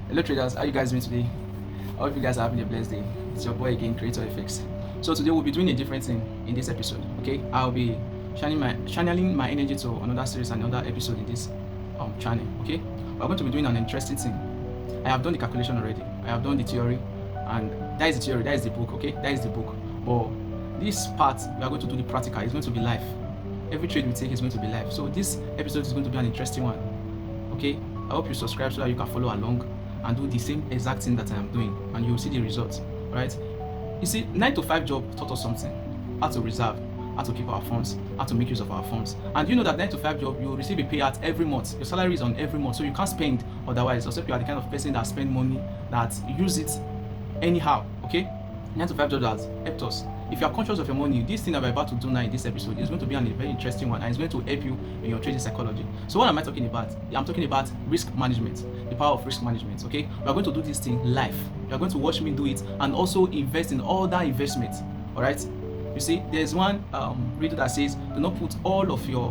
Hello traders, how you guys doing today? I hope you guys are having a blessed day. It's your boy again, Creator FX. So today we'll be doing a different thing in this episode. Okay, I'll be channeling my energy to another series and another episode in this channel. Okay, we're going to be doing an interesting thing. I have done the calculation already. I have done the theory, and that is the theory. That is the book. Okay, that is the book. But this part we are going to do the practical. It's going to be live. Every trade we take is going to be live. So this episode is going to be an interesting one. Okay, I hope you subscribe so that you can follow along and do the same exact thing that I am doing, and you'll see the results. Right? You see, 9 to 5 job taught us something: how to reserve, how to keep our funds, how to make use of our funds. And you know that 9 to 5 job, you will receive a payout every month. Your salary is on every month, so you can't spend otherwise, except you are the kind of person that spend money, that use it anyhow. Okay, 9 to 5 job has helped us. If you are conscious of your money, this thing that we're about to do now in this episode is going to be a very interesting one, and it's going to help you in your trading psychology. So what am I talking about? I'm talking about risk management, the power of risk management. Okay, we are going to do this thing live. You are going to watch me do it and also invest in all that investment. All right. You see, there's one reader that says, do not put all of your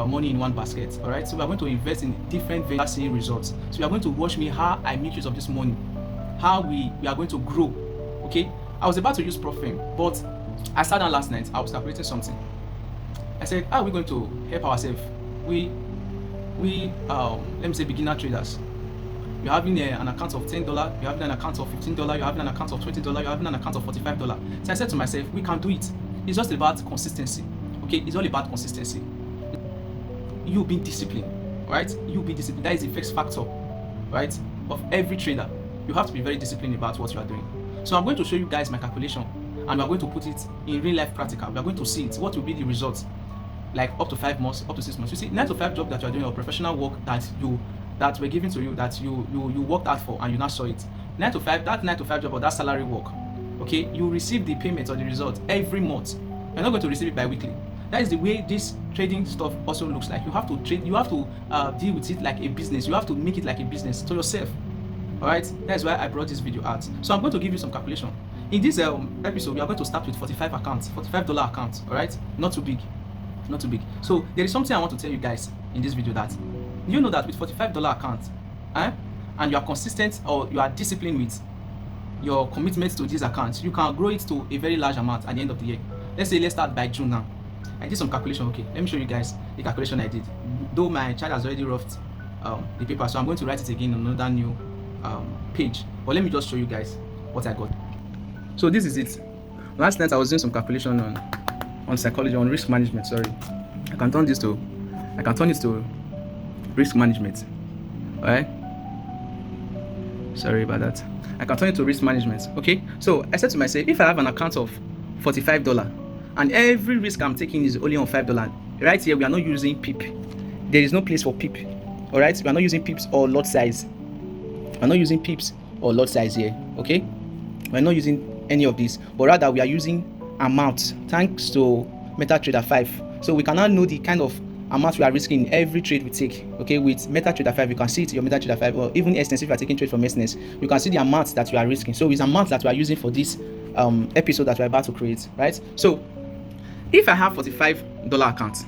money in one basket. All right. So we are going to invest in different very seeing results. So you are going to watch me how I make use of this money, how we are going to grow. Okay, I was about to use Profim, but I sat down last night. I was calculating something. I said, how are we going to help ourselves? We let me say beginner traders. You're having an account of $10, you're having an account of $15, you're having an account of $20, you're having an account of $45. So I said to myself, we can do it. It's just about consistency. Okay, it's all about consistency. You being disciplined, right? You be disciplined. That is the first factor, right, of every trader. You have to be very disciplined about what you are doing. So I'm going to show you guys my calculation, and we're going to put it in real life practical. We are going to see it. What will be the results? Like up to 5 months, up to 6 months. You see, 9 to 5 job that you are doing, or professional work that were given to you, that you worked out for, and you now saw it. 9 to 5, that 9 to 5 job, or that salary work, okay, you receive the payment or the result every month. You're not going to receive it bi-weekly. That is the way this trading stuff also looks like. You have to trade, you have to deal with it like a business. You have to make it like a business to yourself. Alright, that's why I brought this video out. So I'm going to give you some calculation. In this episode, we are going to start with 45 accounts, $45 accounts. Alright, not too big, not too big. So there is something I want to tell you guys in this video, that you know that with $45 account, and you are consistent, or you are disciplined with your commitment to these accounts, you can grow it to a very large amount at the end of the year. Let's start by June now. I did some calculation. Okay, let me show you guys the calculation I did. Though my child has already roughed the paper, so I'm going to write it again on another new page, but let me just show you guys what I got. So this is it. Last night I was doing some calculation on psychology, on risk management. Sorry, I can turn it to risk management. All right, sorry about that. I can turn it to risk management. Okay, so I said to myself, if I have an account of $45 and every risk I'm taking is only on $5, right here we are not using pip. There is no place for pip. All right, we are not using pips or lot size. We're not using pips or lot size here. Okay, we're not using any of these, but rather we are using amount, thanks to MetaTrader 5. So we can now know the kind of amount we are risking in every trade we take. Okay, with MetaTrader 5, you can see it in your MetaTrader 5, or even SNS. If you are taking trade from SNS, you can see the amount that you are risking. So it's amount that we are using for this episode that we're about to create, right? So if I have $45 account,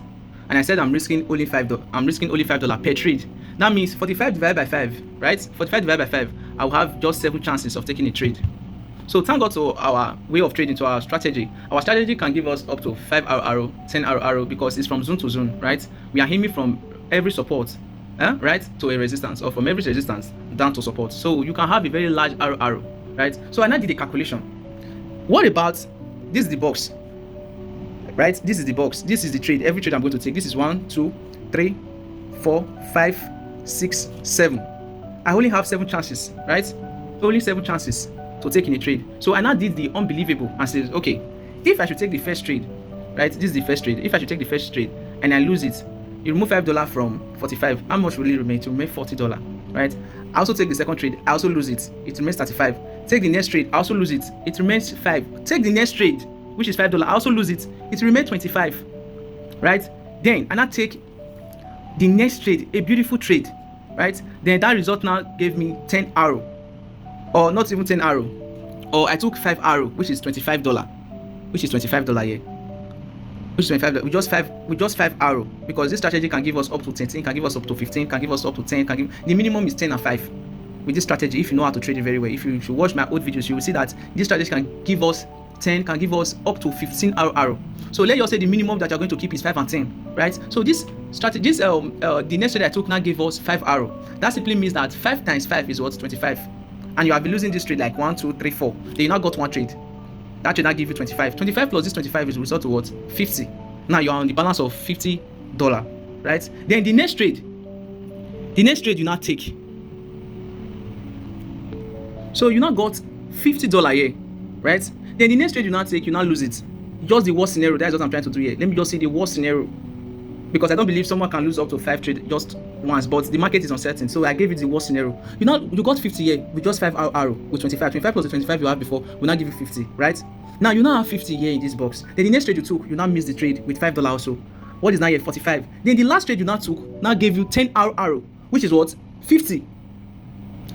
and I said I'm risking only $5 per trade, that means 45 divided by 5, right? 45 divided by 5, I'll have just 7 chances of taking a trade. So thank God to our way of trading, to our strategy. Our strategy can give us up to 5 RRO, 10 RRO, because it's from zone to zone, right? We are aiming from every support, right, to a resistance, or from every resistance down to support. So you can have a very large RRO, right? So I now did a calculation. What about this? Is the box, right? This is the box. This is the trade. Every trade I'm going to take. This is 1, 2, 3, 4, 5, 6, 7. I only have 7 chances, right? Only 7 chances to take in a trade. So I now did the unbelievable and said, okay, if I should take the first trade, right? This is the first trade. If I should take the first trade and I lose it, you remove $5 from 45. How much will it remain? To remain $40, right? I also take the second trade. I also lose it. It remains 35. Take the next trade. I also lose it. It remains 5. Take the next trade, which is $5. I also lose it. It remains 25, right? Then I now take the next trade, a beautiful trade, right? Then that result now gave me 10 RO, or not even 10 RO, or I took 5 RO, which is $25, here. which is 25. We just 5 arrow, because this strategy can give us up to 13, can give us up to 15, can give us up to 10, the minimum is 10 and 5 with this strategy. If you know how to trade it very well, if you should watch my old videos, you will see that this strategy can give us 10, can give us up to 15 arrow. So let's just say the minimum that you're going to keep is 5 and 10, right? So this strategy, the next trade I took now gave us 5 arrow. That simply means that 5 times 5 is what? 25. And you have been losing this trade like 1, 2, 3, 4. Then you now got one trade. That trade now give you 25. 25 plus this 25 is a result to what? 50. Now you are on the balance of $50, right? Then the next trade you now take. So you now got $50 here, right? Then the next trade you now take, you now lose it. Just the worst scenario. That's what I'm trying to do here. Let me just say the worst scenario, because I don't believe someone can lose up to 5 trades just once, but the market is uncertain, so I gave it the worst scenario. You got 50 here with just 5 arrow with 25 plus the 25 you have before will now give you 50, right? Now you now have 50 here in this box. Then the next trade you took, you now miss the trade with $5 also. What is now here? 45. Then the last trade you now took now gave you 10 arrow, which is what? 50.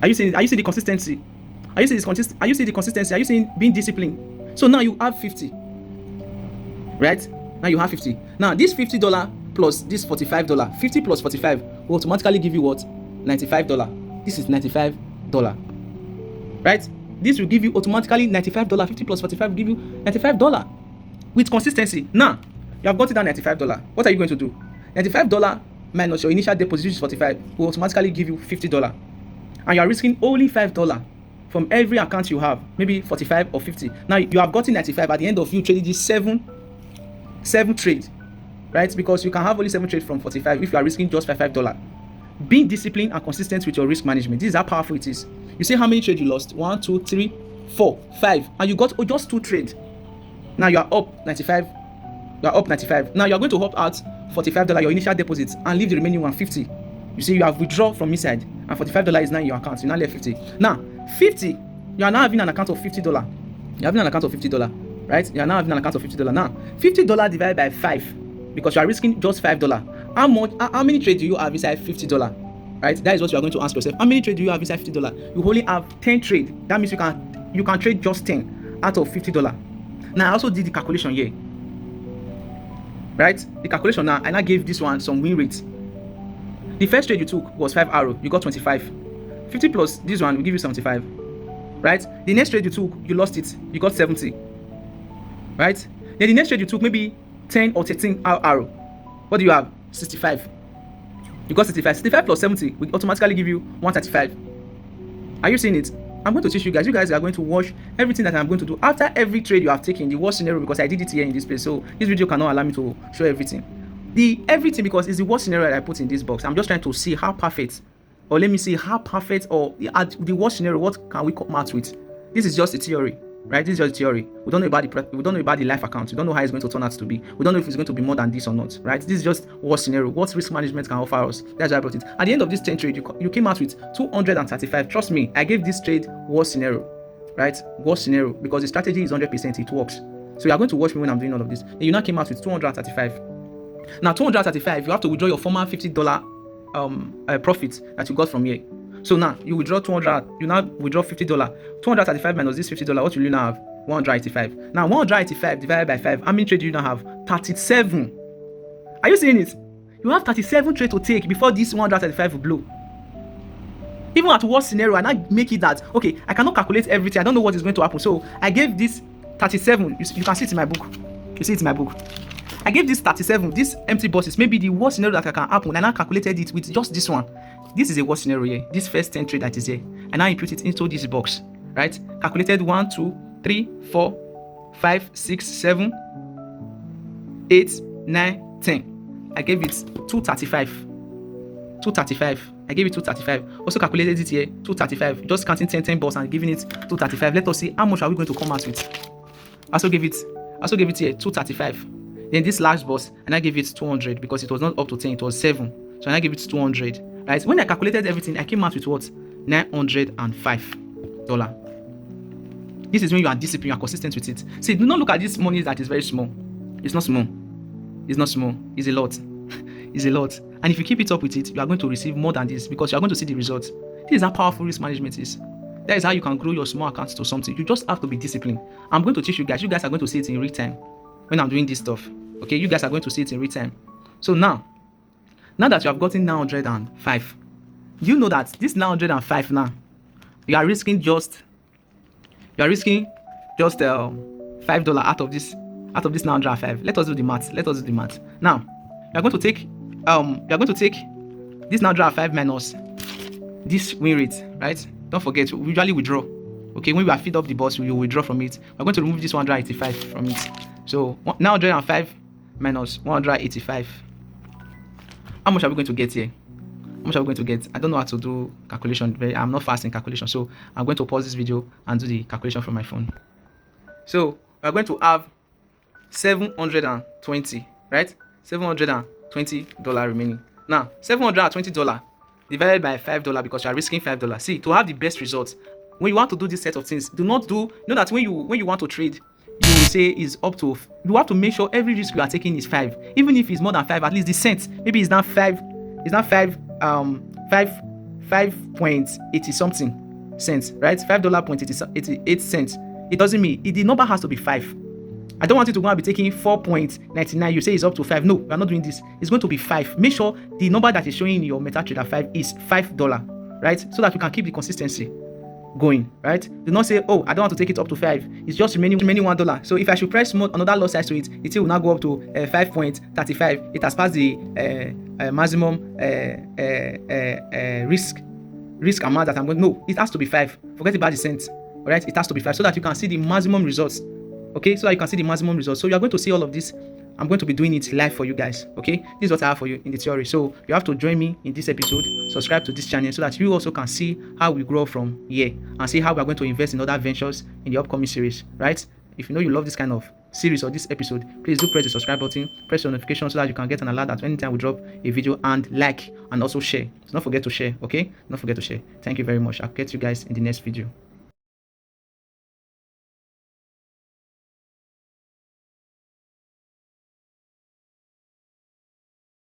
Are you seeing the consistency? Are you seeing the consistency? Are you seeing being disciplined? So now you have 50, right? Now you have 50. Now this $50 plus this $45, 50 plus 45 will automatically give you what? $95. This is $95, right? This will give you automatically $95. 50 plus 45 will give you $95 with consistency. Now you have gotten that $95. What are you going to do? $95 minus your initial deposit, which is 45, will automatically give you $50, and you are risking only $5 from every account you have, maybe 45 or 50. Now you have gotten 95 at the end of you trading this seven trade, right? Because you can have only 7 trades from 45 if you are risking just $5. Being disciplined and consistent with your risk management. This is how powerful it is. You see how many trades you lost? 1, 2, 3, 4, 5, and you got just 2 trades. Now you are up 95. You are up 95. Now you are going to hop out $45 your initial deposit and leave the remaining 150. You see, you have withdrawn from inside, and $45 is now in your account. You now left 50. Now 50, you are now having an account of $50. You're having an account of $50, right? You are now having an account of $50. Now $50 divided by 5, because you are risking just $5. How many trades do you have inside $50? Right? That is what you are going to ask yourself. How many trades do you have inside $50? You only have 10 trades. That means you can trade just 10 out of $50. Now I also did the calculation here, right? The calculation now, and I gave this one some win rates. The first trade you took was 5 arrow. You got 25. 50 plus this one will give you 75, right? The next trade you took, you lost it. You got 70, right? Then the next trade you took, maybe 10 or 13 arrow. What do you have? 65. You got 65. 65 plus 70 will automatically give you 135. Are you seeing it? I'm going to teach you guys. You guys are going to watch everything that I'm going to do after every trade you have taken, the worst scenario, because I did it here in this place. So this video cannot allow me to show everything. Everything, because it's the worst scenario that I put in this box. I'm just trying to see how perfect, or let me see how perfect, or the worst scenario, what can we come out with. This is just a theory, right? This is just a theory. We don't know about the life account. We don't know how it's going to turn out to be. We don't know if it's going to be more than this or not, right? This is just worst scenario. What risk management can offer us? That's why I brought it. At the end of this 10 trade, you came out with 235. Trust me, I gave this trade worst scenario, right? Worst scenario, because the strategy is 100%. It works. So you are going to watch me when I'm doing all of this. Then you now came out with 235. Now 235, you have to withdraw your former $50 profit that you got from here. So now you withdraw 200. You now withdraw $50. 235 minus this $50. What will you now have? 185. Now 185 divided by 5. How many trades do you now have? 37. Are you seeing it? You have 37 trades to take before this 135 will blow. Even at worst scenario, and I make it that okay, I cannot calculate everything. I don't know what is going to happen. So I gave this 37. You can see it in my book. You see it in my book. I gave this 37, this empty boxes, maybe the worst scenario that can happen, and I calculated it with just this one. This is a worst scenario here. This first 10 trade that is here, and now I put it into this box, right? Calculated 1, 2, 3, 4, 5, 6, 7, 8, 9, 10. I gave it 235. 235. I gave it 235. Also calculated it here, 235. Just counting 10 balls and giving it 235. Let us see how much are we going to come out with. I also gave it here 235. Then this last boss, and I gave it 200 because it was not up to 10, it was 7. So I gave it 200. Right? When I calculated everything, I came out with what? $905. This is when you are disciplined, you are consistent with it. See, do not look at this money that is very small. It's not small. It's not small. It's a lot. It's a lot. And if you keep it up with it, you are going to receive more than this because you are going to see the results. This is how powerful risk management is. That is how you can grow your small accounts to something. You just have to be disciplined. I'm going to teach you guys. You guys are going to see it in real time when I'm doing this stuff. Okay, you guys are going to see it in real time. So now that you have gotten 905, you know that this 905 now, you are risking just $5 out of this 905. Let us do the math. Now you are going to take this 905 minus this win rate, right? Don't forget, we usually withdraw. Okay, when we are feed up the boss, we will withdraw from it. We're going to remove this 185 from it. So 905 minus 185. How much are we going to get here? How much are we going to get? I don't know how to do calculation. I'm not fast in calculation, so I'm going to pause this video and do the calculation from my phone. So we're going to have 720, right? $720 remaining. Now $720 divided by $5 because you are risking $5. See, to have the best results, when you want to do this set of things, do not do, you know that when you want to trade, you will say is up to, you have to make sure every risk you are taking is 5. Even if it's more than 5, at least the cents, maybe it's not 5.80 something cents, right? $5.88. It doesn't mean the number has to be 5. I don't want you to go and be taking 4.99. You say it's up to 5. No, we are not doing this. It's going to be 5. Make sure the number that is showing in your MetaTrader 5 is $5, right? So that you can keep the consistency going, right? Do not say, oh, I don't want to take it up to 5. It's just remaining $1. So if I should press another lot size to it, it will now go up to 5.35. It has passed the maximum risk amount that I'm going. No, it has to be 5. Forget about the cents. All right, it has to be 5 so that you can see the maximum results. Okay, so that you can see the maximum results. So you are going to see all of this. I'm going to be doing it live for you guys. Okay, this is what I have for you in the theory. So you have to join me in this episode. Subscribe to this channel so that you also can see how we grow from here and see how we are going to invest in other ventures in the upcoming series. Right? If you know you love this kind of series or this episode, please do press the subscribe button, press the notification so that you can get an alert that anytime we drop a video, and like and also share. So don't forget to share. Okay, don't forget to share. Thank you very much. I'll catch you guys in the next video.